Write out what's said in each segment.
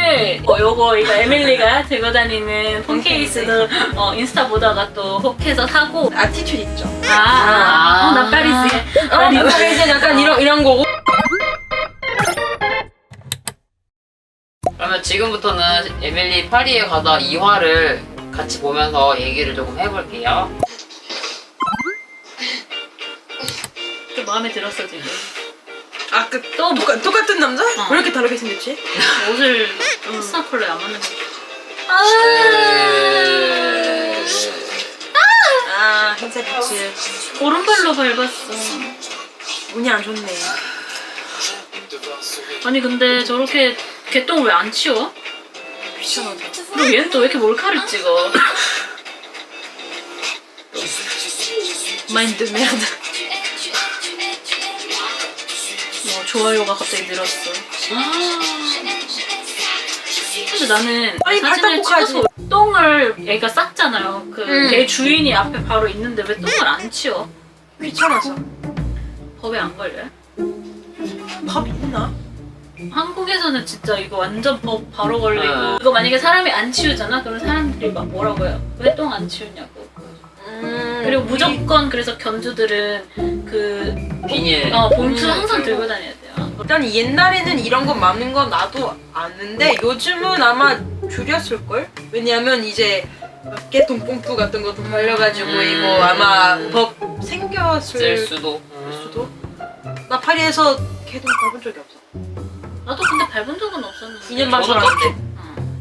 오늘 요거 이거 에밀리가 들고 다니는 폰 케이스도 인스타 보다가 또 혹해서 사고. 아티튜드 있죠. 나 파리지. 파리지 약간 이런 거고. 그러면 지금부터는 에밀리 파리에 가다 2화를 같이 보면서 얘기를 조금 해볼게요. 좀 마음에 들었어 지금. 또 똑같은 남자? 왜 이렇게 다르게 생겼지? 옷을 스타 컬러에 안 맞는 거. 흰색 부츠. 오른발로 밟았어. 운이 안 좋네. 아니 근데 저렇게 개똥 왜 안 치워? 귀찮아져. 그리고 얘는 또 왜 이렇게 몰카를 찍어? 마인드 메아드. 좋아요가 갑자기 늘었어. 근데 나는 아니, 발 사진을 닦고 가야지. 찍어서 똥을 얘가 쌌잖아요. 걔 주인이 앞에 바로 있는데 왜 똥을 안 치워? 귀찮아서. 법에 안 걸려요? 밥 있나? 한국에서는 진짜 이거 완전 법 바로 걸리고 이거 만약에 사람이 안 치우잖아? 그럼 사람들이 막 뭐라고 해요? 왜 똥 안 치우냐고. 그리고 무조건 그래서 견주들은 그 비닐 봉투 항상 들고 다녀야 돼요. 일단 옛날에는 이런 거 맞는 건 나도 아는데 요즘은 아마 줄였을걸? 왜냐면 이제 깨통뽕투 같은 것도 팔려가지고 이거 아마 법 생겼을 쓸 수도. 나 파리에서 개똥 밟은 적이 없어. 나도 근데 밟은 적은 없었는데. 2년 반 저는 살았는데.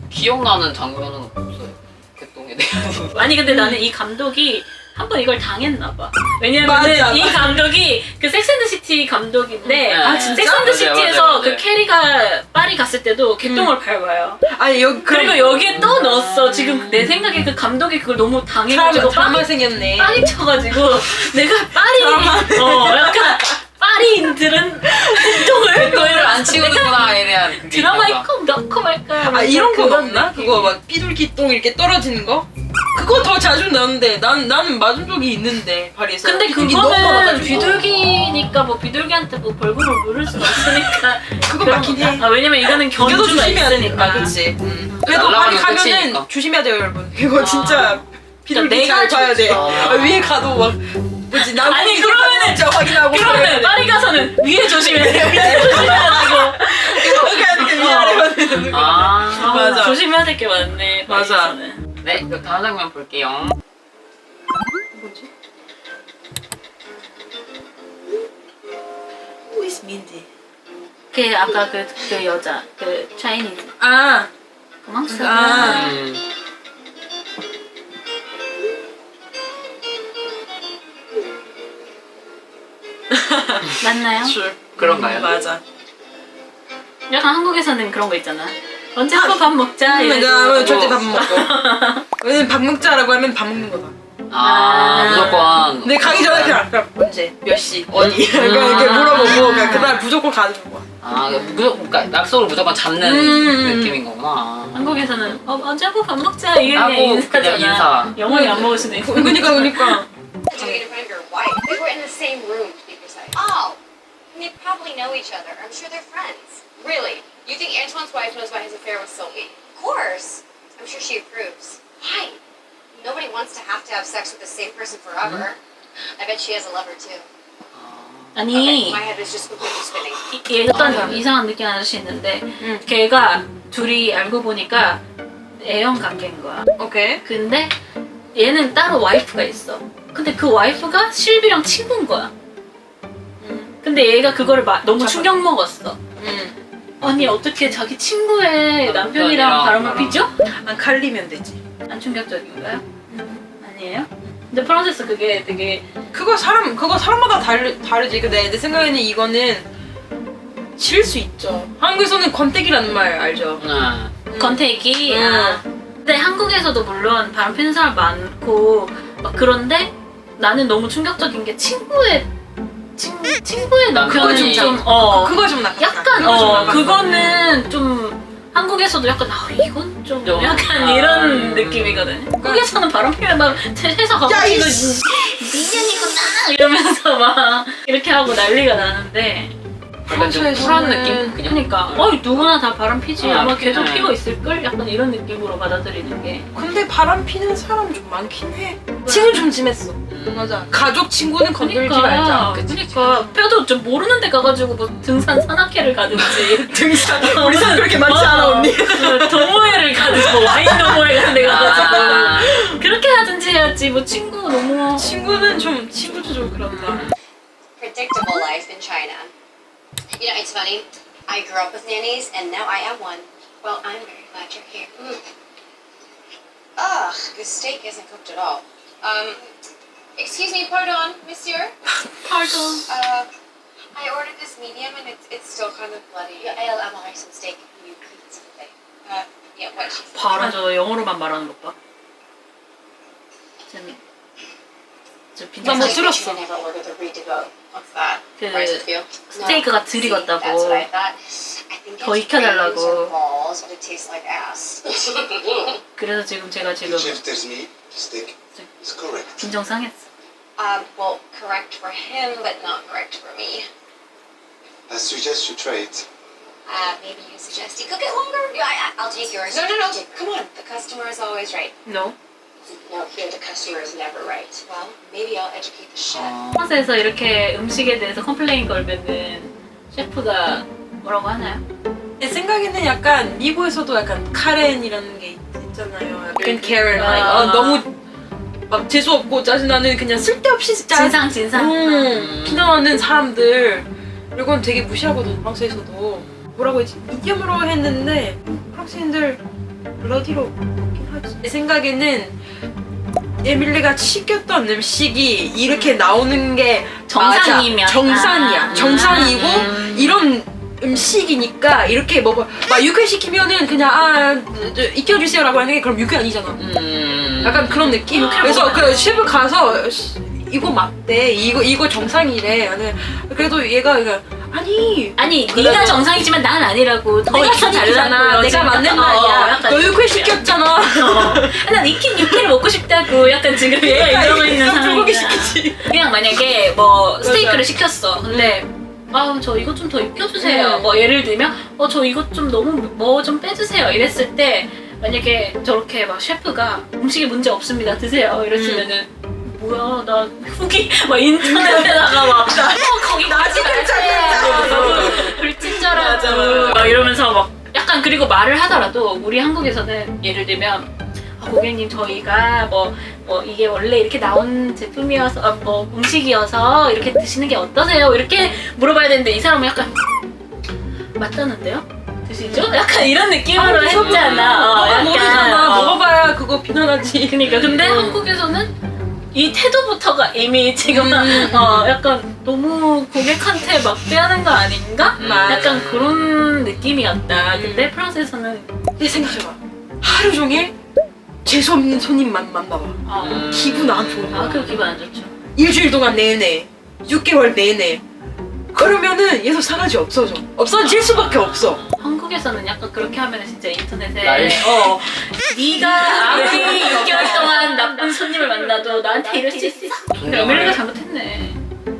기억나는 장면은 없어요. 개똥에 대한. 아니 근데 나는 이 감독이 한번 이걸 당했나봐. 왜냐면 맞아. 이 감독이 그 섹스앤더시티 감독인데 진짜? 섹스앤더시티에서 맞아요. 그 캐리가 파리 갔을 때도 개똥을 밟아요. 아니 여기 그리고 여기에 또 넣었어. 지금 내 생각에 그 감독이 그걸 너무 당해가지고 드라마 생겼네. 빵이 쳐가지고 내가 파리 약간 파리인들은 개똥을 안 치우는구나에 대한 그게 드라마에 있나 봐. 꼭 넣고 말까. 이런 거 그런 없나? 느낌. 그거 막 삐둘기똥 이렇게 떨어지는 거? 그거 더 자주 나오는데 나는 맞은 적이 있는데 파리에서. 근데 비둘기 너무 그거는 많아가지고. 비둘기니까 뭐 비둘기한테 뭐 벌금을 물을 수 없으니까. 그거 맞긴 해. 왜냐면 이거는 이것도 견주가 조심해야 있으니까. 되니까, 그치? 그래도 파리 날아가면 가면은 끝이니까. 조심해야 돼요, 여러분. 이거 진짜 비둘기 내가 잘 봐야 돼. 아. 위에 가도 막 뭐지? 나 아니, 그러면은- 진짜 확인하고 그러면 파리 가서는 위에 조심해야 돼. 밑에 조심해야 되고. 이렇게 위아래만 되는 거. 맞아. 조심해야 될 게 많네. 맞아. 파리에서는. 네, 그럼 다음 장면 볼게요. 뭐지? Who is Mindy? 그 아까 그 여자 그 차이니즈. 아, 고맙어. 아. 맞나요? sure. 그런가요? 맞아. 약간 한국에서는 그런 거 있잖아. 언제 한번 밥 먹자. 내가 절대 밥 먹고. 왜냐면 밥 먹자라고 하면 밥 먹는 거다. 무조건. 근데 가기 전에 그냥 언제, 몇 시, 어디 이렇게 물어보고 그날 무조건 가는 거야. 그러니까 약속을 무조건 잡는 느낌인 거구나. 한국에서는 언제 한번 밥 먹자 이게 하고 인사잖아. 그냥 인사. 영원히 안 먹을 수도 있고. 그니까. Did you get in front of your wife? They were in the same room, to be precise. Oh, they probably know each other. I'm sure they're friends. Really? You think Antoine's wife knows about his affair with Sylvie? Of course. I'm sure she approves. Why? Nobody wants to have sex with the same person forever. I bet she has a lover too. Okay, 아니 my head is just completely spinning. 얘 어떤 이상한 느낌 아저씨 있는데 걔가 둘이 알고 보니까 애연 관계인 거야. 오케이. 근데 얘는 따로 와이프가 있어. 근데 그 와이프가 실비랑 친구인 거야. 근데 얘가 그거를 너무 충격 먹었어. 아니 어떻게 자기 친구의 남편이랑 바람을 피죠? 안 갈리면 되지. 안 충격적인가요? 아니에요? 근데 프랑스에서 그게 되게 그거 사람마다 다르지. 근데 내 생각에는 이거는 질 수 있죠. 한국에서는 권태기라는 말 알죠? 권태기. 근데 한국에서도 물론 바람 피는 사람 많고 막 그런데 나는 너무 충격적인 게 친구의 남편은 그거 좀 나. 약간 그거는 좀 한국에서도 약간 이건 좀 약간 이런 느낌이거든. 한국에서는 바람 피면 막 회사 가고 야, 이거 이씨. 미년이구나 이러면서 막 이렇게 하고 난리가 나는데 약간 좀 평소에서는- 쿨한 느낌? 그냥. 그러니까 누구나 다 바람 피지. 아, 아마 걔도 네. 피고 있을걸? 약간 이런 느낌으로 받아들이는 게. 근데 바람 피는 사람 좀 많긴 해. 친구 좀 심했어. 맞아. 가족 친구는 건들지 말자. 그러니까 뼈도 좀 모르는 데 가가지고 뭐 등산 산악회를 가든지 등산. 우리 산 그렇게 많지 않아 언니. 동호회를 가든지 뭐 와인 동호회 같은 데 가가지고 아. 그렇게 하든지 해야지. 뭐 친구 너무 친구도 좀 그렇다. Predictable life in China. You know, it's funny. I grew up with nannies, and now I am one. Well, I'm very glad you're here. Ugh, this steak isn't cooked at all. Excuse me, pardon, monsieur. pardon. I ordered this medium, and it's still kind of bloody. I'll have some steak. Can you please something? Yeah, what she said. 봐라 저 영어로만 말하는 것 봐. 저 나 못 빈장 들었어. I never ordered the redevote. What's that? 그 How does it feel? 스테이크가 덜 익었다고. That's what I thought. I think 더 it's 익혀달라고. brains or balls, but it tastes like ass. 그래서 지금 제가 지금 The chef tells me the steak is correct. 빈정 상했어. Well, correct for him, but not correct for me. I suggest you try it. Maybe you suggest you cook it longer? Yeah, I'll take yours. No, come on. The customer is always right. No. No, here the customer is never right. Well, maybe I'll educate the chef. 프랑스에서 이렇게 음식에 대해서 컴플레인 걸면은 셰프가 뭐라고 하나요? 내 생각에는 약간 미국에서도 약간 카렌이라는 게 있잖아요. 약간 Karen. 너무 막 재수 없고 짜증나는 그냥 쓸데없이 진상. 피나는 사람들 이건 되게 무시하거든. 프랑스에서도 뭐라고 했지? 미디엄으로 했는데 프랑스인들 블러디로 먹긴 하지. 내 생각에는 에밀리가 시켰던 음식이 이렇게 나오는 게 정상이면. 맞아. 정상이야. 정상이고 이런 음식이니까 이렇게 먹어. 막 육회 시키면은 그냥 익혀주세요라고 하는 게 그럼 육회 아니잖아. 약간 그런 느낌? 그래서 그 셰프 가서 이거 맞대. 이거 정상이래. 그래도 얘가 아니 네가 그래도- 정상이지만 난 아니라고. 더 내가 익혀달라고. 잘잖아. 내가 지금 맞는 약간, 말이야. 약간 너 육회 시켰잖아. 난 익힌 육회를 먹고 싶다고. 약간 지금 얘가 이러고 있는 불고기 상황이야. 시키지. 그냥 만약에 뭐 스테이크를 시켰어. 근데 저 이것 좀 더 익혀주세요. 뭐 예를 들면 저 이것 좀 너무 뭐 좀 빼주세요. 이랬을 때 만약에 저렇게 막 셰프가 음식에 문제 없습니다. 드세요. 이랬으면은 뭐야 나 후기 막 인터넷에다가 막 거기 가지 말자. 불친절하고 막 이러면서 막 약간 그리고 말을 하더라도 우리 한국에서는 예를 들면 고객님 저희가 뭐 이게 원래 이렇게 나온 제품이어서 뭐 음식이어서 이렇게 드시는 게 어떠세요? 이렇게 물어봐야 되는데 이 사람은 약간 맞다는데요? 드시죠? 약간 이런 느낌으로 했잖아. 너가 모르잖아. 먹어봐야 그거 비난하지. 그러니까 근데 한국에서는 이 태도부터가 이미 지금 약간 너무 고객한테 막대하는 거 아닌가? 맞아. 약간 그런 느낌이었다. 근데 프랑스에서는 내 생각해봐. 하루 종일 재수없는 손님만 만나봐. 기분 안 좋은 거야. 그 기분 안 좋죠. 일주일 동안 내내 6개월 내내 그러면은 얘서 사라지 없어질 수밖에 없어. 한국에서는 약간 그렇게 하면 진짜 인터넷에 난리. 네가 아무리 6개월 동안 나쁜 손님을 만나도 나한테 이럴 수 있어? 근데 에밀리가 잘못했네.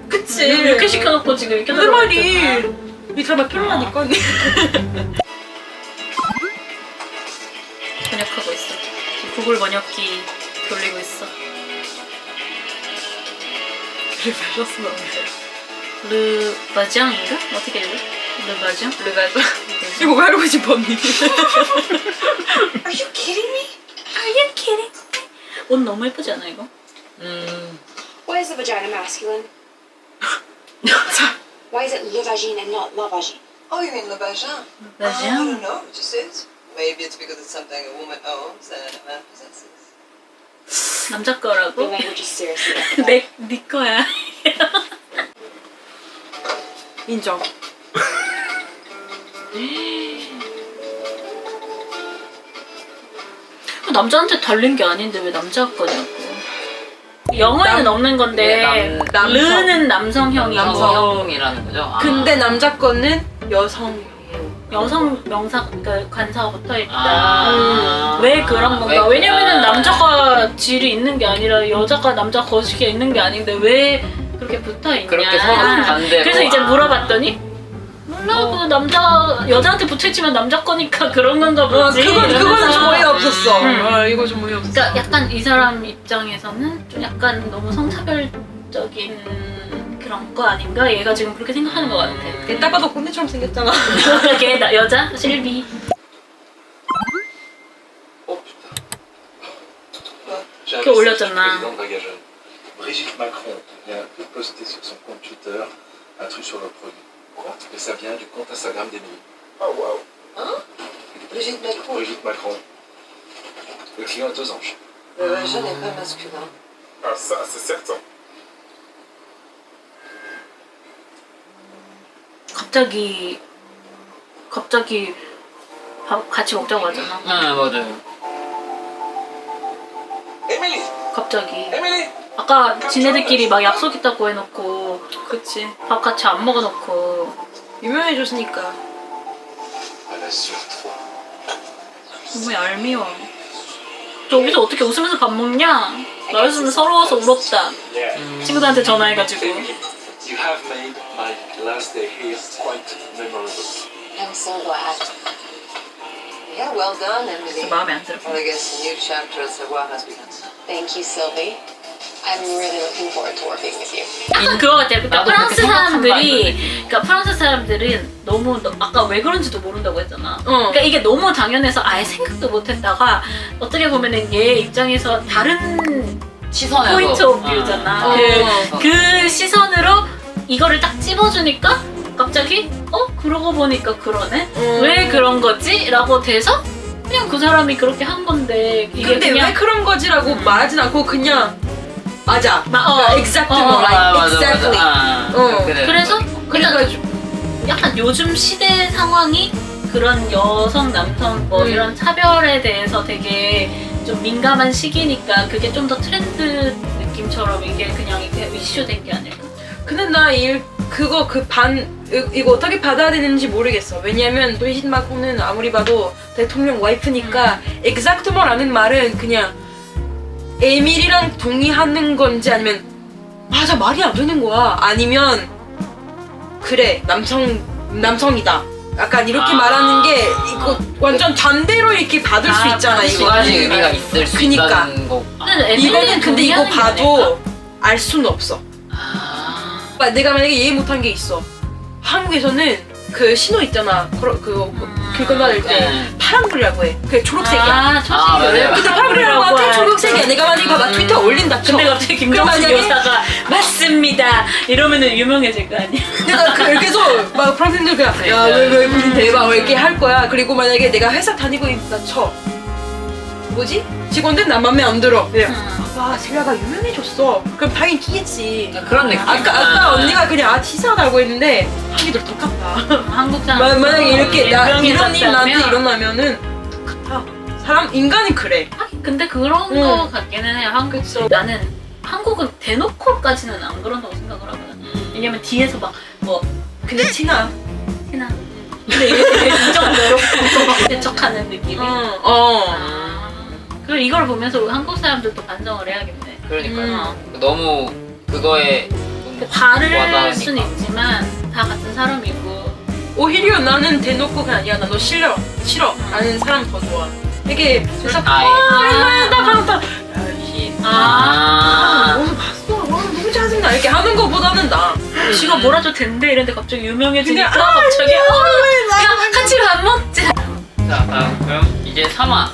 그치. 이렇게 시켜놓고 지금 이렇게 내 말이 이 사람 필요하니까. 번역하고 있어. 지금 구글 번역기 돌리고 있어. 그래 마셨으면 안 돼. 르 바장인가? 어떻게 읽어? 르 바장? 그래가지고 이거 알고 싶었니? Are you kidding me? Are you kidding? 옷 너무 예쁘지 않아 이거? Why is the vagina masculine? 자, Why is it le vagine and not la vagine? Oh, you mean le vagin? I 바장? don't know, it just is. Maybe it's because it's something a woman owns and a man possesses. 남자 Your 거라고? language is seriously bad. 네 거야. 인정. 남자한테 달린 게 아닌데 왜 남자 거냐고. 영어에는 없는 건데 남성. 르는 남성형이고 남성이라는 거죠? 근데 남자 거는 여성. 여성 명사 그 관사가 붙어 있다. 아. 왜 그런 건가? 왜 왜냐면은 그래? 남자가 질이 있는 게 아니라 여자가 남자 거식이 있는 게 아닌데 왜 그렇게 붙어 있냐? 그렇게 서로 반대로. 그래서 이제 물어봤더니 몰라 그 남자 여자한테 붙어있지만 남자 거니까 그런 건가 보지. 그건 이러면서. 좀 어이없었어. 음. 이거 좀 어이없었어. 그러니까 약간 이 사람 입장에서는 좀 약간 너무 성차별적인 그런 거 아닌가? 얘가 지금 그렇게 생각하는 것 같아. 딱 봐도 꼰대처럼 생겼잖아. 걔 여자 실비. Oh putain. J'ai Que un message du 올렸잖아. président Bagajel. Brigitte Macron vient de poster sur son compte Twitter un truc sur leur produit. Quoi? Et ça vient du compte Instagram d'Emily. Oh waouh. Hein? Brigitte Macron. Brigitte Macron. Le client est aux anges. Le jeune n'est pas masculin. Ah ça, c'est certain. 갑자기 밥 같이 먹자고 하잖아. 응 맞아요. Emily! 갑자기. Emily! 아까 지네들끼리 막 약속 있다고 해놓고 그치. 밥 같이 안 먹어놓고 유명해졌으니까. À la sur toi. 너무 얄미워. 저기서 어떻게 웃으면서 밥 먹냐? 나였으면 서러워서 울었다. Yeah. 친구들한테 전화해가지고. Emily, you have made my last day here quite memorable. I'm so glad. Yeah, well done, Emily. 마음에 안 들어. Well, I guess a new chapter at Savoir has begun. Thank you, Sylvie. I'm really looking forward to working with you. 약간 그거 같아요. 그러니까 나도 프랑스 그렇게 생각한다, 사람들이, 그러니까 프랑스 사람들은 너무 아까 왜 그런지도 모른다고 했잖아. 그러니까 이게 너무 당연해서 아예 생각도 못했다가 어떻게 보면은 얘 입장에서 다른 시선에서 포인트 오브 뷰잖아. 어. 그 시선으로 이거를 딱 찝어주니까 갑자기 그러고 보니까 그러네. 왜 그런 거지? 라고 돼서 그냥 그 사람이 그렇게 한 건데 이게 근데 그냥 왜 그런 거지라고 말하진 않고 그냥 맞아. exactly. 맞아 exactly. 그래. 그래서 그냥 그래가지고. 약간 요즘 시대 상황이 그런 여성 남성 뭐 이런 차별에 대해서 되게 좀 민감한 시기니까 그게 좀 더 트렌드 느낌처럼 이게 그냥 이게 이슈된 게 아닐까. 근데 나 이거 어떻게 받아야 되는지 모르겠어. 왜냐면 브리짓 마크롱은 아무리 봐도 대통령 와이프니까 exactly라는 말은 그냥 에밀이랑 동의하는 건지 아니면 맞아 말이 안 되는 거야. 아니면 그래 남성이다. 약간 이렇게 말하는 게 이거 완전 반대로 이렇게 받을 수 있잖아. 받을 두 수 이거. 가지 의미가 있을 수 그니까. 있다는 거. 이거는 근데 이거 동의하는 게 봐도 알 수는 없어. 아. 내가 만약에 이해 못한 게 있어. 한국에서는 그 신호 있잖아. 길 건너갈 때 네. 파란불이라고 해. 그게 초록색이야. 아, 아, 초록색이 맞아요. 근데 파란불이라고 하면 초록색이야. 내가 만약에 봐봐 트위터 올린다 쳐. 근데 갑자기 그럼 김정수 만약에- 여사가 맞습니다 이러면은 유명해질 거 아니야. 내가 계속 막 프랑스인들 그냥 야왜 우리 대박 왜 이렇게 할 거야. 그리고 만약에 내가 회사 다니고 있다 쳐. 뭐지? 직원들 나 맘에 안 들어. 와 셀라가 유명해졌어. 그럼 당연히 끼겠지. 그런 느낌. 아까 언니가 그냥 치사하다고 했는데 한이들 똑같다. 한국 사람 만약에 이렇게 나 이런 일 나한테 유명해졌다면 일어나면은 똑같아. 사람 인간이 그래. 근데 그런 거 같기는 해요. 나는 한국은 대놓고까지는 안 그런다고 생각을 하거든. 왜냐면 뒤에서 막 뭐 근데 티나. 해나 근데 이게 되게 긍정적으로 대척하는 느낌이. 그리고 이걸 보면서 한국 사람들도 반성을 해야겠네. 그러니까요. 너무 그거에 다를 와닿으니까. 수는 있지만 다 같은 사람이고. 오히려 나는 대놓고 그냥 야 나 너 싫어 라는 사람 더 좋아. 이게 그래서 아예. 나 반다. 야씨. 어디서 봤어? 와 너무 짜증나 이렇게 하는 거보다는 나. 지가 뭐라도 된대 이랬는데 갑자기 유명해지니까 그냥, 갑자기 왜 야 같이 밥 먹자. 자 다음 그럼 이제 3화